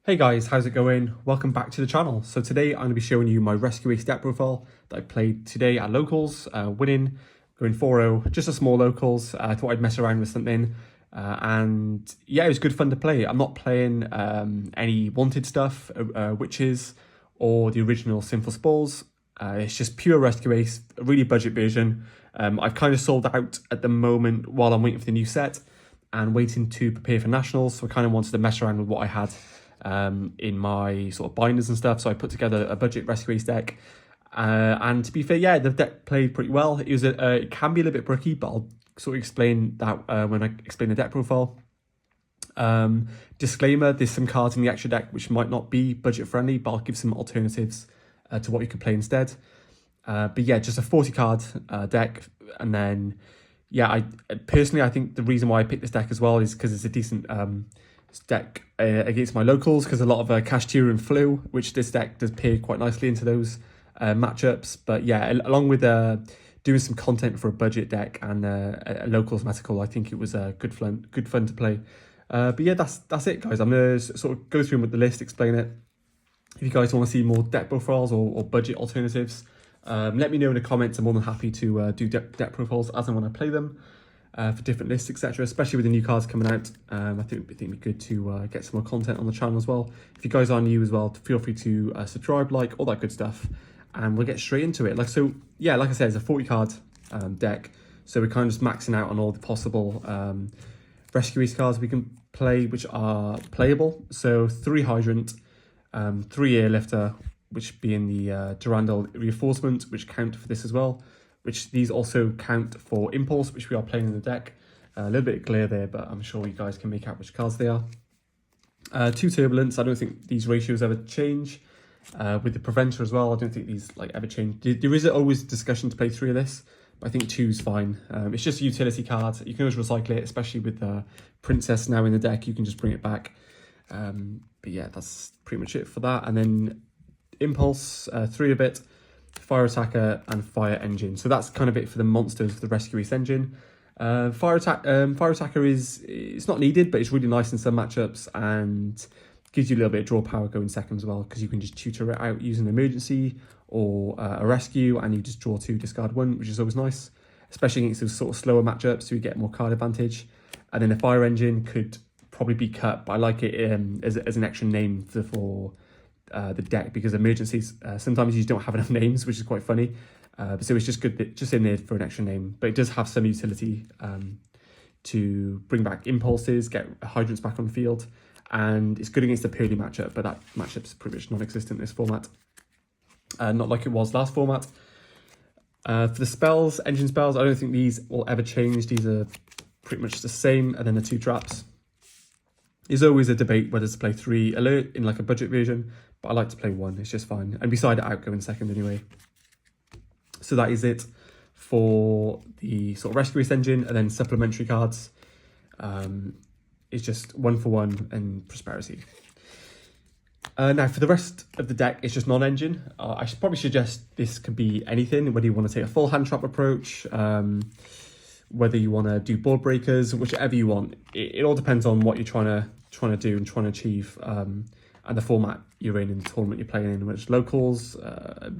Hey guys, how's it going? Welcome back to the channel. So today I'm going to be showing you my Rescue Ace deck profile that I played today at locals, winning, going 4-0, just a small locals. I thought I'd mess around with something, and yeah, it was good fun to play. I'm not playing any wanted stuff, witches, or the original Sinful Spalls. It's just pure Rescue Ace, a really budget version. I've kind of sold out at the moment while I'm waiting for the new set and waiting to prepare for nationals, so I kind of wanted to mess around with what I had in my sort of binders and stuff. So I put together a budget Rescue Ace deck, and to be fair, yeah, the deck played pretty well. It was it can be a little bit bricky, but I'll sort of explain that when I explain the deck profile. Disclaimer, there's some cards in the extra deck which might not be budget friendly, but I'll give some alternatives to what you could play instead. But yeah, just a 40 card deck. And then yeah, I personally think the reason why I picked this deck as well is because it's a decent deck against my locals, because a lot of Cashteer and Flu, which this deck does pair quite nicely into those matchups. But yeah, along with doing some content for a budget deck and a locals medical, I think it was good fun to play. But yeah, that's it, guys. I'm gonna sort of go through with the list, explain it. If you guys want to see more deck profiles or budget alternatives, let me know in the comments. I'm more than happy to do deck profiles as and when I play them. For different lists, etc., especially with the new cards coming out. I think it'd be good to get some more content on the channel as well. If you guys are new as well, feel free to subscribe, like, all that good stuff, and we'll get straight into it. Like I said, it's a 40 card deck, so we're kind of just maxing out on all the possible Rescue Ace cards we can play, which are playable. So 3 Hydrant, 3 Airlifter, which being the Durandal Reinforcement, which count for this as well, which these also count for Impulse, which we are playing in the deck. A little bit of glare there, but I'm sure you guys can make out which cards they are. 2 Turbulence, I don't think these ratios ever change. With the Preventer as well, I don't think these ever change. There is always discussion to play 3 of this, but I think 2 is fine. It's just a utility card. You can always recycle it, especially with Princess now in the deck, you can just bring it back. But yeah, that's pretty much it for that. And then Impulse, 3 of it, Fire Attacker and Fire Engine. So that's kind of it for the monsters for the Rescue Ace engine. Fire Attacker it's not needed, but it's really nice in some matchups and gives you a little bit of draw power going second as well, because you can just tutor it out using an emergency or a rescue, and you just draw 2, discard 1, which is always nice, especially against those sort of slower matchups, so you get more card advantage. And then the Fire Engine could probably be cut, but I like it as an extra name for the deck, because emergencies sometimes you don't have enough names, which is quite funny. So it's just good just in there for an extra name, but it does have some utility to bring back impulses, get hydrants back on the field, and it's good against the Purdy matchup, but that matchup's pretty much non-existent in this format, not like it was last format. For the spells, engine spells, I don't think these will ever change. These are pretty much the same. And then the 2 traps. There's always a debate whether to play 3 alert in like a budget version, but I like to play 1, it's just fine. And beside it, outgoing second anyway. So that is it for the sort of Rescue Ace engine. And then supplementary cards is just 1 for 1 and Prosperity. Now for the rest of the deck, it's just non-engine. I should probably suggest this could be anything, whether you want to take a full hand trap approach, whether you want to do board breakers, whichever you want. It all depends on what you're trying to do and trying to achieve, and the format you're in and the tournament you're playing in, which locals,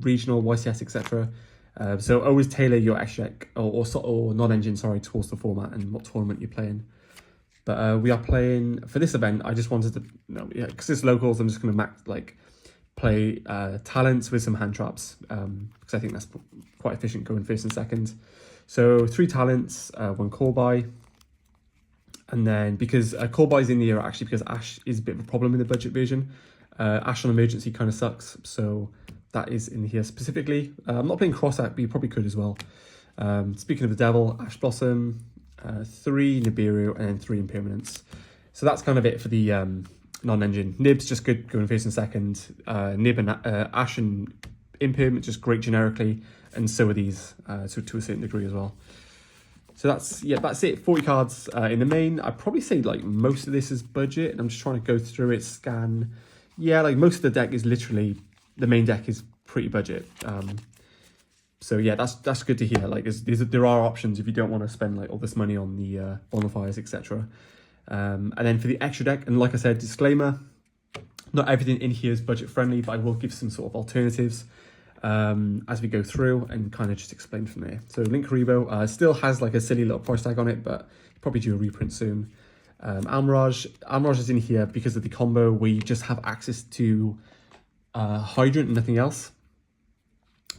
regional, YCS, etc. So always tailor your extra deck or non-engine, sorry, towards the format and what tournament you're playing. But we are playing for this event. I just wanted to, because it's locals, I'm just going to play talents with some hand traps, because I think that's quite efficient going first and second. So 3 talents, 1 call by, and then because call by is in the air actually, because Ash is a bit of a problem in the budget version. Ash on emergency kind of sucks, so that is in here specifically. I'm not playing cross act, but you probably could as well. Speaking of the devil, Ash Blossom, 3 Nibiru, and then 3 Impermanence. So that's kind of it for the non-engine. Nib's just good going first and second. Nib and Ash and Impermanence just great generically, and so are these to a certain degree as well. So that's it. 40 cards in the main. I'd probably say most of this is budget, and I'm just trying to go through it, scan. Yeah, most of the deck is literally, the main deck is pretty budget. So yeah, that's good to hear. There are options if you don't want to spend all this money on the bonfires, etc. And then for the extra deck, and like I said, disclaimer, Not everything in here is budget friendly, but I will give some sort of alternatives as we go through and kind of just explain from there. So Link Karibo still has like a silly little price tag on it, but probably due a reprint soon. Almirage is in here because of the combo where you just have access to Hydrant and nothing else.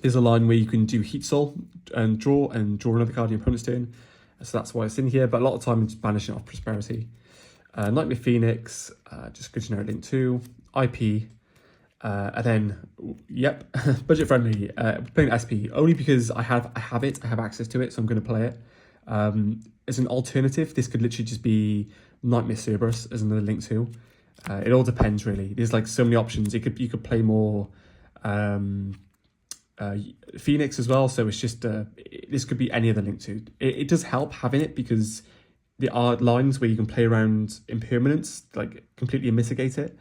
There's a line where you can do Heat Soul and draw another card in your opponent's turn. So that's why it's in here, but a lot of time it's banishing off Prosperity. Nightmare Phoenix, just good generic Link 2, IP, and then, yep, budget friendly, playing SP, only because I have access to it, so I'm going to play it. As an alternative, this could literally just be Nightmare Cerberus as another Link 2. It all depends, really. There's like so many options. You could play more Phoenix as well, so it's just, this could be any other Link 2. It does help having it because there are lines where you can play around impermanence, like completely mitigate it.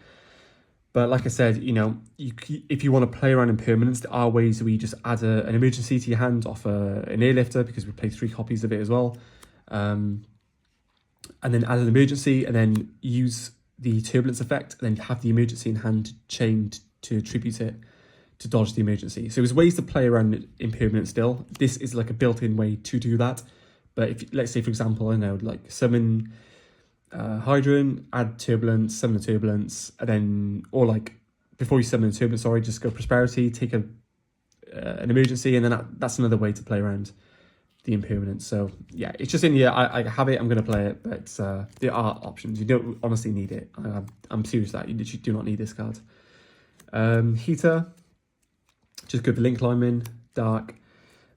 But like I said, you know, if you want to play around impermanence, there are ways where you just add an emergency to your hand off an airlifter, because we play 3 copies of it as well. And then add an emergency and then use the turbulence effect and then have the emergency in hand chained to attribute it to dodge the emergency. So there's ways to play around impermanence still. This is like a built-in way to do that. But if, let's say, for example, I know, like summon Hydrant, add Turbulence, summon the Turbulence, and then, or like, before you summon the Turbulence, sorry, just go Prosperity, take an emergency, and then that's another way to play around the impermanence. So yeah, it's just in here. I have it, I'm going to play it, but there are options. You don't honestly need it. I'm serious that you literally do not need this card. Heater, just good for Link Climbing, Dark.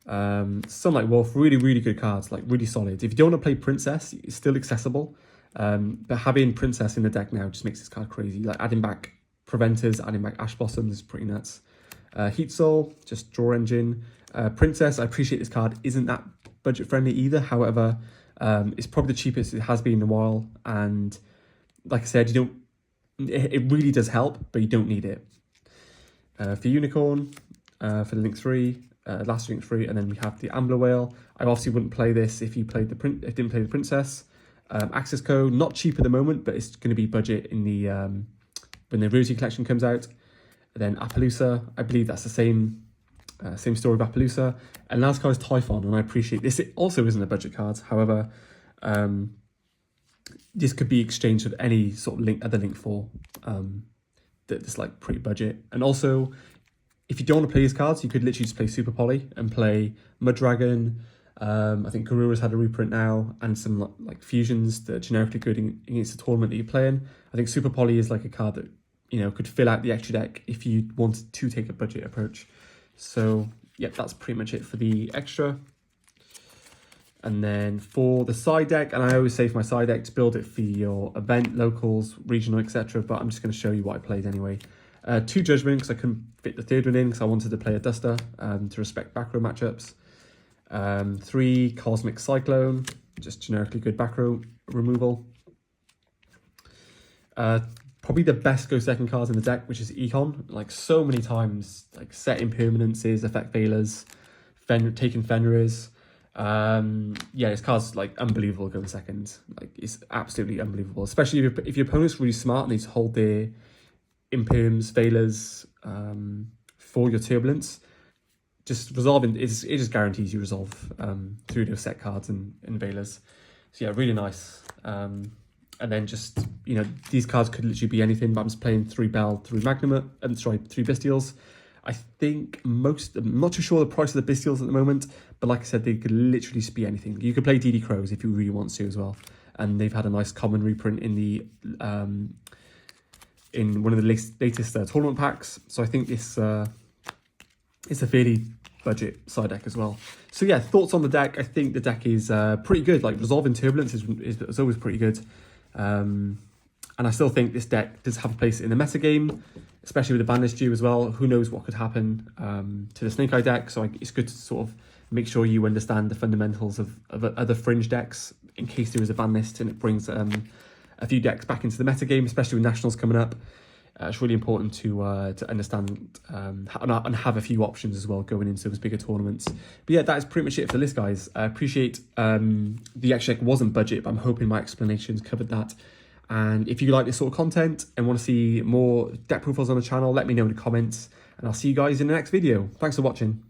Sunlight Wolf, really good cards, like really solid. If you don't want to play Princess, it's still accessible, but having Princess in the deck now just makes this card crazy. Like adding back Preventers, adding back Ash Blossoms is pretty nuts. Heat Soul, just draw engine. Princess, I appreciate this card isn't that budget friendly either, however, it's probably the cheapest it has been in a while, and like I said, it really does help, but you don't need it. For Unicorn, for the Link 3, last Link 3, and then we have the Ambler Whale. I obviously wouldn't play this if you played didn't play the Princess. Access Code, not cheap at the moment, but it's going to be budget in the when the Rarity Collection comes out. And then Appaloosa, I believe that's the same story with Appaloosa. And last card is Typhon, and I appreciate this. It also isn't a budget card, however, this could be exchanged with any sort of other Link 4 that's like pretty budget. And also, if you don't want to play these cards, you could literally just play Super Poly and play Mud Dragon. I think Garura's had a reprint now, and some like fusions that are generically good against the tournament that you're playing. I think Super Poly is like a card that, you know, could fill out the extra deck if you wanted to take a budget approach. So yeah, that's pretty much it for the extra. And then for the side deck, and I always say for my side deck to build it for your event, locals, regional, etc. But I'm just going to show you what I played anyway. 2 Judgment, because I couldn't fit the third one in, because I wanted to play a Duster to respect back row matchups. 3 Cosmic Cyclone, just generically good back row removal. Probably the best go second cards in the deck, which is Econ. Like so many times, like set impermanences, effect failures, taking Fenrir's. Yeah, this card's like unbelievable going second. Like it's absolutely unbelievable, especially if your opponent's really smart and they just hold their imperms, failures for your turbulence. Just resolving it just guarantees you resolve through those set cards and veilers. So yeah, really nice. And then just, you know, these cards could literally be anything, but I'm just playing 3 Bell, 3 Magnum, 3 Bestials. I think I'm not too sure the price of the Bestials at the moment, but like I said, they could literally just be anything. You could play DD Crows if you really want to as well. And they've had a nice common reprint in the in one of the latest tournament packs. So I think this it's a fairly budget side deck as well. So yeah, thoughts on the deck. I think the deck is pretty good. Like resolving turbulence is always pretty good. And I still think this deck does have a place in the meta game, especially with the ban list due as well. Who knows what could happen to the Snake Eye deck. So it's good to sort of make sure you understand the fundamentals of other fringe decks in case there is a ban list and it brings a few decks back into the meta game, especially with Nationals coming up. It's really important to understand and have a few options as well going into those bigger tournaments. But yeah, that is pretty much it for the list, guys. I appreciate the extra deck wasn't budget, but I'm hoping my explanations covered that. And if you like this sort of content and want to see more deck profiles on the channel, let me know in the comments, and I'll see you guys in the next video. Thanks for watching.